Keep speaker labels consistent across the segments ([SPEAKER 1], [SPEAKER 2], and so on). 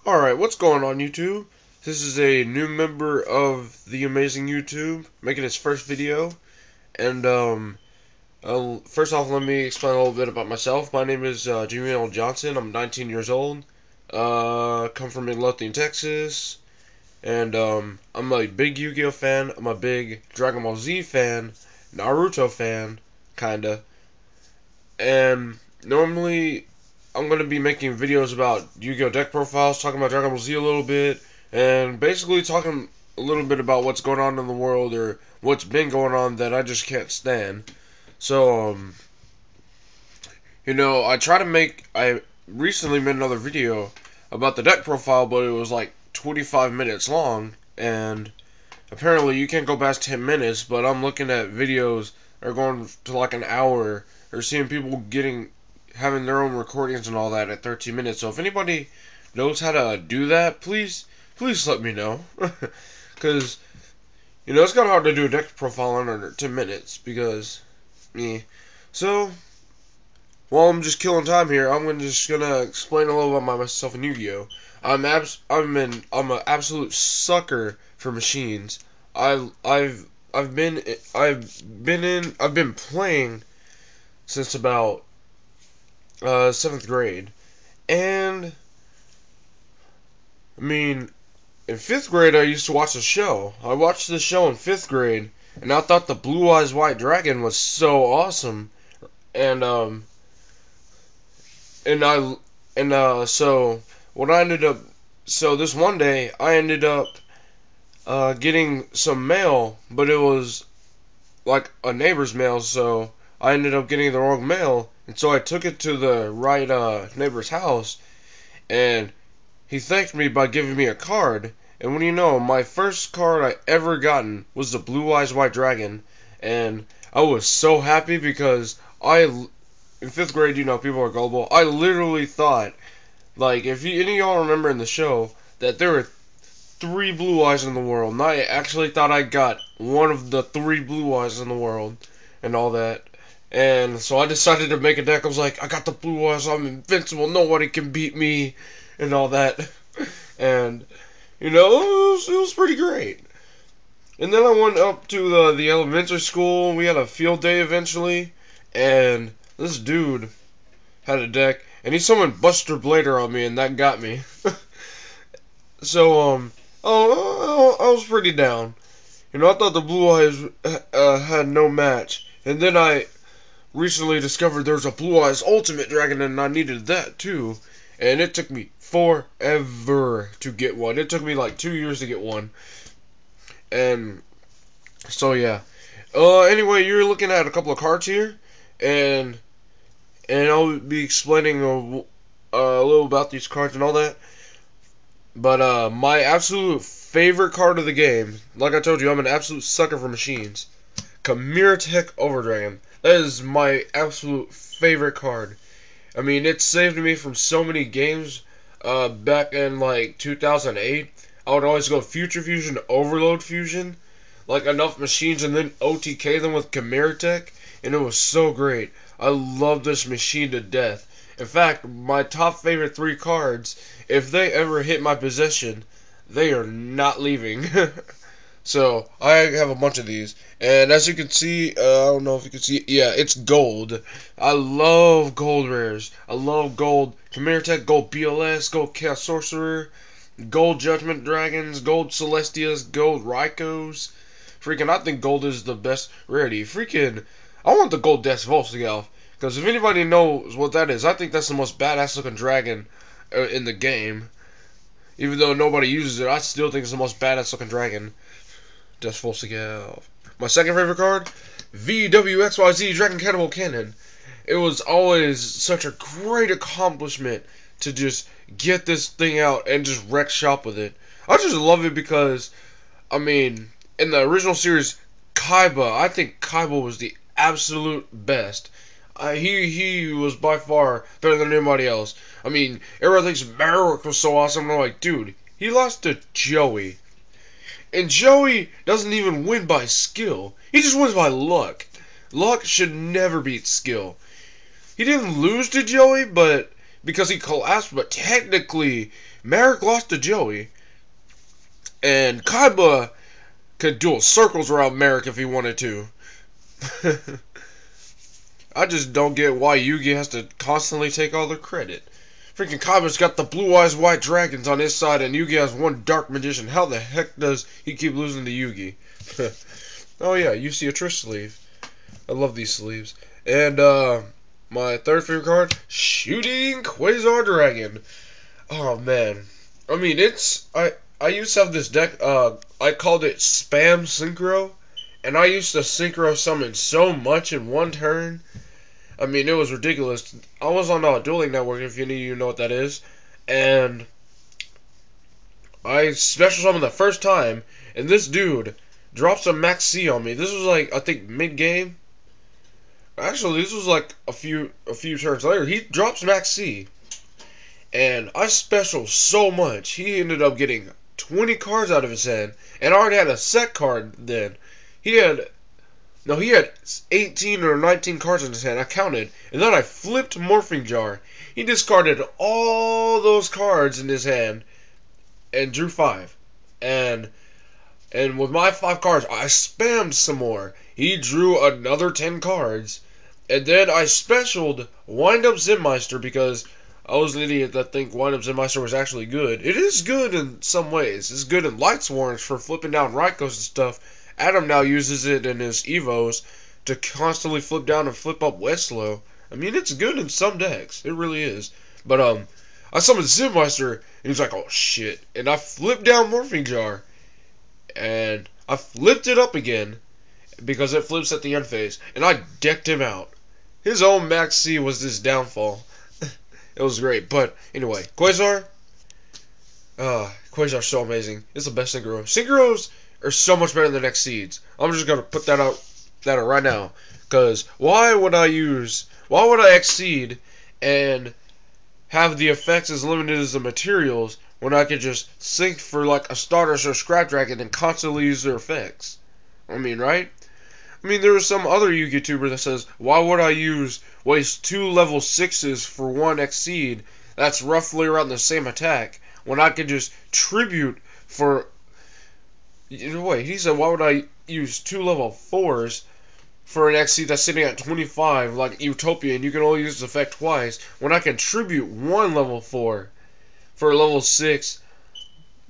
[SPEAKER 1] Alright, what's going on YouTube? This is a new member of the amazing YouTube, making his first video. And, first off, let me explain a little bit about myself. My name is, Yugioh Johnson. I'm 19 years old. Come from Midlothian, Texas. And, I'm a big Yu-Gi-Oh fan. I'm a big Dragon Ball Z fan. Naruto fan, kinda. And, normally, I'm going to be making videos about Yu-Gi-Oh! Deck profiles, talking about Dragon Ball Z a little bit, and basically talking a little bit about what's going on in the world, or what's been going on that I just can't stand. So, I recently made another video about the deck profile, but it was like 25 minutes long, and apparently you can't go past 10 minutes, but I'm looking at videos that are going to like an hour, or seeing people having their own recordings and all that at 13 minutes. So if anybody knows how to do that, please let me know. Because, it's kind of hard to do a deck profile in under 10 minutes, because, So, while I'm just killing time here, I'm just gonna explain a little about myself and Yu-Gi-Oh! I'm an absolute sucker for machines. I've been playing since about 7th grade. And, in 5th grade, I used to watch the show. I watched the show in 5th grade, and I thought the Blue Eyes White Dragon was so awesome. And, so, what I ended up, so this one day, I ended up, getting some mail, but it was, like, a neighbor's mail, so I ended up getting the wrong mail, and so I took it to the right neighbor's house, and he thanked me by giving me a card. And what do you know, my first card I ever gotten was the Blue Eyes White Dragon, and I was so happy because in 5th grade, people are gullible. I literally thought, like, if any of y'all remember in the show, that there were 3 Blue Eyes in the world, and I actually thought I got one of the 3 Blue Eyes in the world, and all that. And so I decided to make a deck. I was like, I got the Blue Eyes, I'm invincible, nobody can beat me, and all that. And, it was pretty great. And then I went up to the elementary school. We had a field day eventually, and this dude had a deck, and he summoned Buster Blader on me, and that got me. So, I was pretty down. I thought the Blue Eyes had no match, and then I recently discovered there's a Blue Eyes Ultimate Dragon, and I needed that too. And it took me forever to get one. It took me like 2 years to get one. And so yeah. Anyway, you're looking at a couple of cards here, and I'll be explaining a little about these cards and all that. But my absolute favorite card of the game, like I told you, I'm an absolute sucker for machines. Chimera Tech Overdragon. That is my absolute favorite card. It saved me from so many games back in like 2008. I would always go Future Fusion, Overload Fusion, like enough machines, and then OTK them with Chimera Tech, and it was so great. I love this machine to death. In fact, my top favorite 3 cards, if they ever hit my possession, they are not leaving. So, I have a bunch of these. And as you can see, I don't know if you can see, yeah, it's gold. I love gold rares. I love gold Chimera Tech, gold BLS, gold Chaos Sorcerer, gold Judgment Dragons, gold Celestias, gold Raikos. Freaking, I think gold is the best rarity. Freaking, I want the gold Death Volstagel. Because if anybody knows what that is, I think that's the most badass looking dragon in the game. Even though nobody uses it, I still think it's the most badass looking dragon. Death Volstagel. My second favorite card, VWXYZ Dragon Cannibal Cannon. It was always such a great accomplishment to just get this thing out and just wreck shop with it. I just love it because, in the original series, Kaiba, I think Kaiba was the absolute best. He was by far better than anybody else. Everyone thinks Merrick was so awesome, and I'm like, dude, he lost to Joey. And Joey doesn't even win by skill. He just wins by luck. Luck should never beat skill. He didn't lose to Joey, but because he collapsed, but technically, Merrick lost to Joey. And Kaiba could duel circles around Merrick if he wanted to. I just don't get why Yugi has to constantly take all the credit. Freaking Kaiba's got the blue eyes white dragons on his side, and Yugi has one dark magician. How the heck does he keep losing to Yugi? Oh yeah, you see a Trish sleeve. I love these sleeves. And my third favorite card, Shooting Quasar Dragon. Oh man, I mean I used to have this deck. I called it Spam Synchro, and I used to synchro summon so much in one turn. I mean, it was ridiculous. I was on a Dueling Network, if any of you know what that is, and I special summoned the first time, and this dude drops a Max C on me. This was like, I think, mid-game. Actually, this was like a few turns later. He drops Max C, and I special so much. He ended up getting 20 cards out of his hand, and I already had a set card then. He had 18 or 19 cards in his hand. I counted, and then I flipped Morphing Jar. He discarded all those cards in his hand and drew 5. And with my 5 cards, I spammed some more. He drew another 10 cards, and then I specialed Wind Up Zenmeister because I was an idiot that think Wind Up Zenmeister was actually good. It is good in some ways. It's good in Light Swarms for flipping down Raikos and stuff. Adam now uses it in his Evos to constantly flip down and flip up Westlow. I mean, it's good in some decks. It really is. But, I summoned Zenmeister, and he's like, oh, shit. And I flipped down Morphing Jar. And I flipped it up again, because it flips at the end phase. And I decked him out. His own Max C was his downfall. It was great. But, anyway, Quasar. Quasar's so amazing. It's the best Synchro. Synchros are so much better than Exceeds. I'm just gonna put that out right now. Cause why would I Exceed and have the effects as limited as the materials when I could just sync for like a Stardust or Scrap Dragon and constantly use their effects? I mean, right? I mean, there was some other YouTuber that says, why would I waste 2 level 6s for 1 Exceed that's roughly around the same attack when I could just tribute for... Wait, he said, why would I use 2 level 4s for an XC that's sitting at 25, like Utopia, and you can only use this effect twice, when I can tribute 1 level 4 for a level 6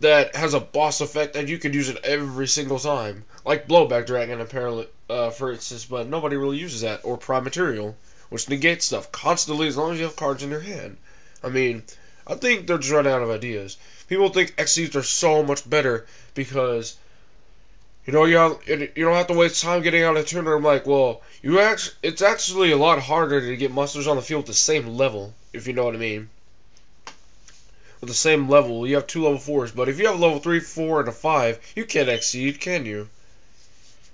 [SPEAKER 1] that has a boss effect that you could use it every single time. Like Blowback Dragon, apparently, for instance, but nobody really uses that. Or Prime Material, which negates stuff constantly as long as you have cards in your hand. I mean, I think they're just running out of ideas. People think XCs are so much better because... you don't have to waste time getting out of turn. I'm like, well, it's actually a lot harder to get monsters on the field at the same level, if you know what I mean. With the same level, you have 2 level 4s, but if you have a level 3, 4, and a 5, you can't Exceed, can you?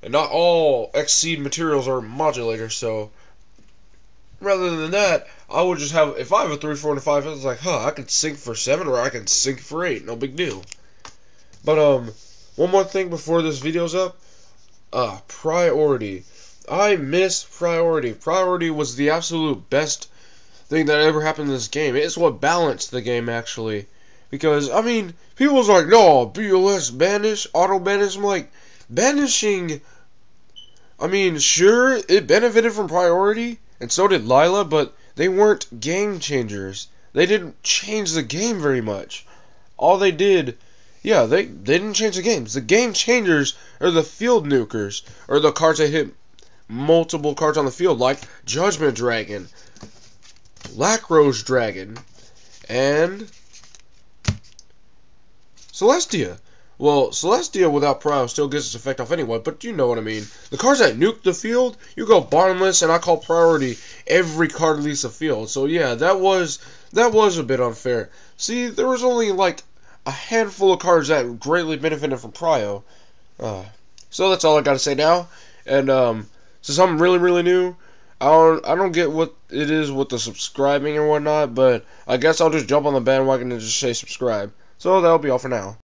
[SPEAKER 1] And not all Exceed materials are modulators, so... rather than that, I would just have... if I have a 3, 4, and a 5, I was like, I can sync for 7, or I can sync for 8, no big deal. But, one more thing before this video's up. Priority. I miss Priority. Priority was the absolute best thing that ever happened in this game. It's what balanced the game, actually. Because, I mean, people was like, no, BOS banish, auto banish. I'm like, banishing... I mean, sure, it benefited from Priority, and so did Lila, but they weren't game changers. They didn't change the game very much. All they did... yeah, they didn't change the games. The game changers are the field nukers, or the cards that hit multiple cards on the field, like Judgment Dragon, Black Rose Dragon, and Celestia. Well, Celestia without Prio still gets its effect off anyway, but you know what I mean. The cards that nuke the field, you go bottomless, and I call Priority every card leaves the field. So yeah, that was a bit unfair. See, there was only like a handful of cards that greatly benefited from Prio. So that's all I gotta say now. And since I'm really new, I don't get what it is with the subscribing and whatnot, but I guess I'll just jump on the bandwagon and just say subscribe. So that'll be all for now.